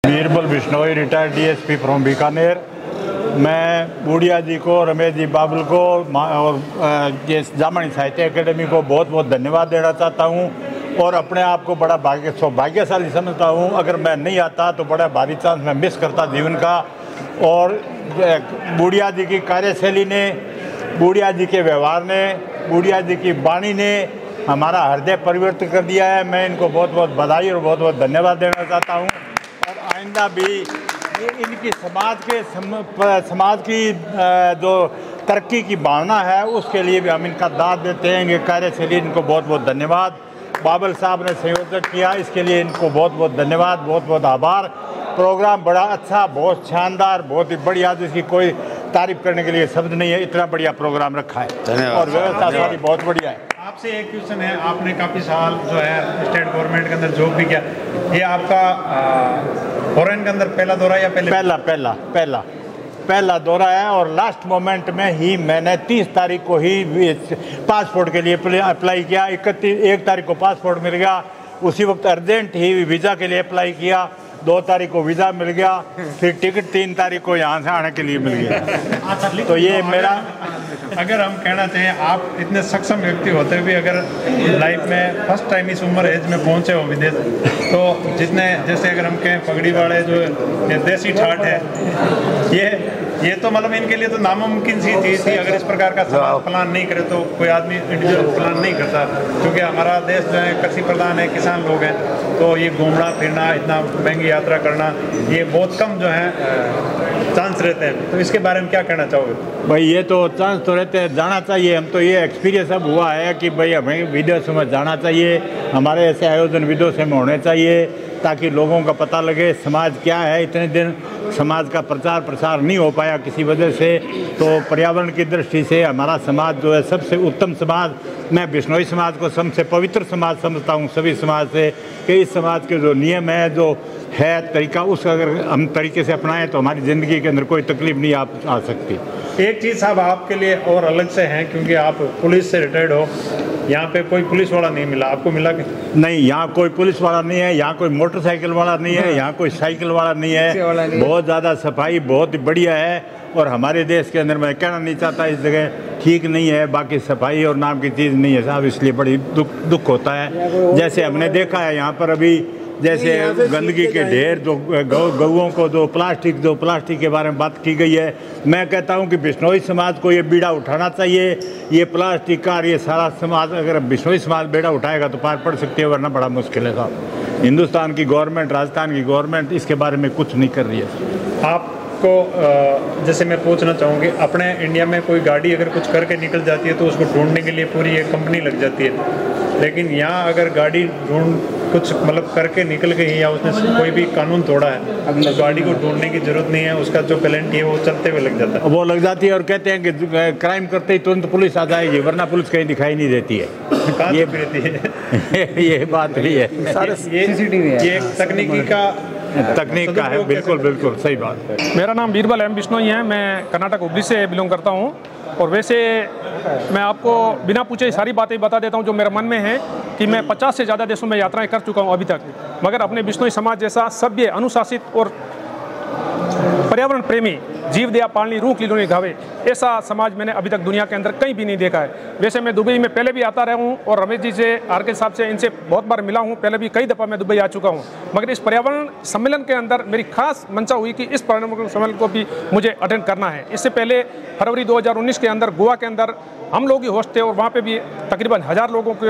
Birbal Bishnoi, retired DSP from Bikaner. मैं बूढ़िया जी को, रमेश जी बाबुल को और ये जामनी साहित्य एकेडमी को बहुत बहुत धन्यवाद देना चाहता हूँ और अपने आप को बड़ा सौभाग्यशाली समझता हूँ। अगर मैं नहीं आता तो बड़ा भारी चांस मैं मिस करता जीवन का। और बूढ़िया जी की कार्यशैली ने, बूढ़िया जी के व्यवहार ने, बूढ़िया जी की वाणी ने हमारा हृदय परिवर्तित कर दिया है। मैं इनको बहुत बहुत बधाई और बहुत बहुत धन्यवाद देना चाहता हूँ। और आइंदा भी इनकी समाज की जो तरक्की की भावना है उसके लिए भी हम इनका दाद देते हैं। ये कार्यशैली, इनको बहुत बहुत धन्यवाद। बाबल साहब ने संयोजक किया, इसके लिए इनको बहुत बहुत धन्यवाद, बहुत बहुत आभार। प्रोग्राम बड़ा अच्छा, बहुत शानदार, बहुत ही बढ़िया, जिसकी कोई तारीफ करने के लिए शब्द नहीं है। इतना बढ़िया प्रोग्राम रखा है और व्यवस्था सारी बहुत बढ़िया है। आपसे एक क्वेश्चन है, आपने काफ़ी साल जो है स्टेट गवर्नमेंट के अंदर जॉब भी किया, ये आपका फॉरेन के अंदर पहला दौरा या पहला दौरा है। और लास्ट मोमेंट में ही मैंने 30 तारीख को ही पासपोर्ट के लिए अप्लाई किया। 1 तारीख को पासपोर्ट मिल गया, उसी वक्त अर्जेंट ही वीज़ा के लिए अप्लाई किया। 2 तारीख को वीज़ा मिल गया, फिर टिकट 3 तारीख को यहाँ से आने के लिए मिल गया। तो ये मेरा, अगर हम कहना चाहें, आप इतने सक्षम व्यक्ति होते हुए अगर लाइफ में फर्स्ट टाइम इस उम्र एज में पहुंचे हो विदेश, तो जितने जैसे अगर हम कहें पगड़ी वाले जो देसी ठाठ है, ये तो मतलब इनके लिए तो नामुमकिन सी चीज़ थी। अगर इस प्रकार का समाज प्लान नहीं करे तो कोई आदमी इंडिविजुअल प्लान नहीं करता, क्योंकि हमारा देश जो है कृषि प्रधान है, किसान लोग हैं, तो ये घूमना फिरना, इतना महंगी यात्रा करना, ये बहुत कम जो है चांस रहते हैं। तो इसके बारे में क्या कहना चाहोगे? भाई ये तो चांस तो रहते हैं, जाना चाहिए। हम तो ये एक्सपीरियंस अब हुआ है कि भाई हमें विदेशों में जाना चाहिए। हमारे ऐसे आयोजन विदेशों में होने चाहिए ताकि लोगों का पता लगे समाज क्या है। इतने दिन समाज का प्रचार प्रसार नहीं हो पाया किसी वजह से, तो पर्यावरण की दृष्टि से हमारा समाज जो है सबसे उत्तम समाज, मैं बिश्नोई समाज को सबसे पवित्र समाज समझता हूँ सभी समाज से। कि इस समाज के जो नियम है, जो है तरीका, उसका अगर हम तरीके से अपनाएं तो हमारी ज़िंदगी के अंदर कोई तकलीफ नहीं आ सकती। एक चीज़ साहब आपके लिए और अलग से है, क्योंकि आप पुलिस से रिटायर्ड हो, यहाँ पे कोई पुलिस वाला नहीं मिला, आपको मिला कि नहीं? यहाँ कोई पुलिस वाला नहीं है, यहाँ कोई मोटरसाइकिल वाला नहीं है, यहाँ कोई साइकिल वाला नहीं है। बहुत ज़्यादा सफाई बहुत बढ़िया है। और हमारे देश के अंदर मैं कहना नहीं चाहता इस जगह ठीक नहीं है, बाकी सफाई और नाम की चीज़ नहीं है साहब, इसलिए बड़ी दुख होता है। जैसे हमने देखा है यहाँ पर अभी, जैसे गंदगी के ढेर, जो गऊओं को जो प्लास्टिक के बारे में बात की गई है, मैं कहता हूं कि बिश्नोई समाज को ये बीड़ा उठाना चाहिए। ये प्लास्टिक का, ये सारा समाज, अगर बिश्नोई समाज बीड़ा उठाएगा तो पार पड़ सकती है, वरना बड़ा मुश्किल है साहब। हिंदुस्तान की गवर्नमेंट, राजस्थान की गवर्नमेंट इसके बारे में कुछ नहीं कर रही है। आपको जैसे मैं पूछना चाहूँगी, अपने इंडिया में कोई गाड़ी अगर कुछ करके निकल जाती है तो उसको ढूंढने के लिए पूरी एक कंपनी लग जाती है, लेकिन यहाँ अगर गाड़ी कुछ मतलब करके निकल गई या उसने कोई भी कानून तोड़ा है, अब गाड़ी को ढूंढने की जरूरत नहीं है, उसका जो पेनल्टी है वो चलते हुए लग जाता है, वो लग जाती है। और कहते हैं कि क्राइम करते ही तुरंत पुलिस आ जाएगी, वरना पुलिस कहीं दिखाई नहीं देती है। ये रहती है ये बात भी है, ये एक तकनीक का है। बिल्कुल बिल्कुल सही बात है। मेरा नाम बीरबल एम बिश्नोई है, मैं कर्नाटक हुबली से बिलोंग करता हूँ। और वैसे मैं आपको बिना पूछे सारी बातें बता देता हूँ जो मेरे मन में है, कि मैं 50 से ज़्यादा देशों में यात्राएं कर चुका हूँ अभी तक, मगर अपने बिश्नोई समाज जैसा सभ्य, अनुशासित और पर्यावरण प्रेमी, जीव दया पालनी रूख लीलोनी घावे, ऐसा समाज मैंने अभी तक दुनिया के अंदर कहीं भी नहीं देखा है। वैसे मैं दुबई में पहले भी आता रहा हूँ और रमेश जी से, आर.के. साहब से, इनसे बहुत बार मिला हूँ, पहले भी कई दफ़ा मैं दुबई आ चुका हूँ। मगर इस पर्यावरण सम्मेलन के अंदर मेरी खास मंशा हुई कि इस पर्यावरण सम्मेलन को भी मुझे अटेंड करना है। इससे पहले फरवरी 2019 के अंदर गोवा के अंदर हम लोग ही होस्ट थे और वहाँ पे भी तकरीबन 1000 लोगों की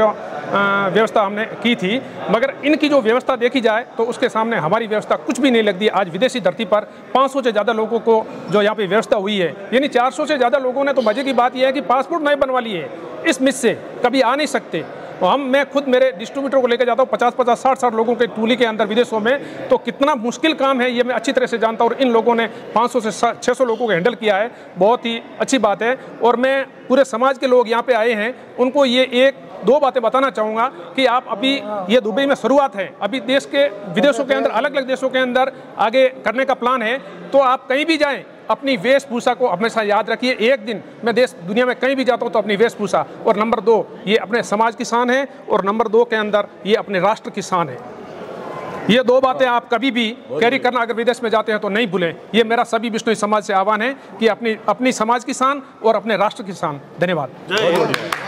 व्यवस्था हमने की थी, मगर इनकी जो व्यवस्था देखी जाए तो उसके सामने हमारी व्यवस्था कुछ भी नहीं लगती। आज विदेशी धरती पर 500 से ज़्यादा लोगों को जो यहाँ पे व्यवस्था हुई है, यानी 400 से ज़्यादा लोगों ने, तो मजे की बात यह है कि पासपोर्ट नए बनवा लिए, इस मिस से कभी आ नहीं सकते। मैं खुद मेरे डिस्ट्रीब्यूटर को लेकर जाता हूँ 50-50, 60-60 लोगों के टूली के अंदर विदेशों में, तो कितना मुश्किल काम है ये मैं अच्छी तरह से जानता हूँ। और इन लोगों ने 500 से 600 लोगों को हैंडल किया है, बहुत ही अच्छी बात है। और मैं पूरे समाज के लोग यहाँ पे आए हैं, उनको ये 1-2 बातें बताना चाहूँगा कि आप अभी, ये दुबई में शुरुआत है, अभी देश के विदेशों के अंदर, अलग अलग देशों के अंदर आगे करने का प्लान है। तो आप कहीं भी जाएँ, अपनी वेशभूषा को हमेशा याद रखिए। एक दिन मैं देश दुनिया में कहीं भी जाता हूँ तो अपनी वेशभूषा, और नंबर 2 ये अपने समाज की शान है, और नंबर 2 के अंदर ये अपने राष्ट्र की शान है। ये दो बातें आप कभी भी कैरी करना अगर विदेश में जाते हैं तो नहीं भूलें। ये मेरा सभी बिश्नोई समाज से आह्वान है कि अपनी समाज की शान और अपने राष्ट्र की शान। धन्यवाद।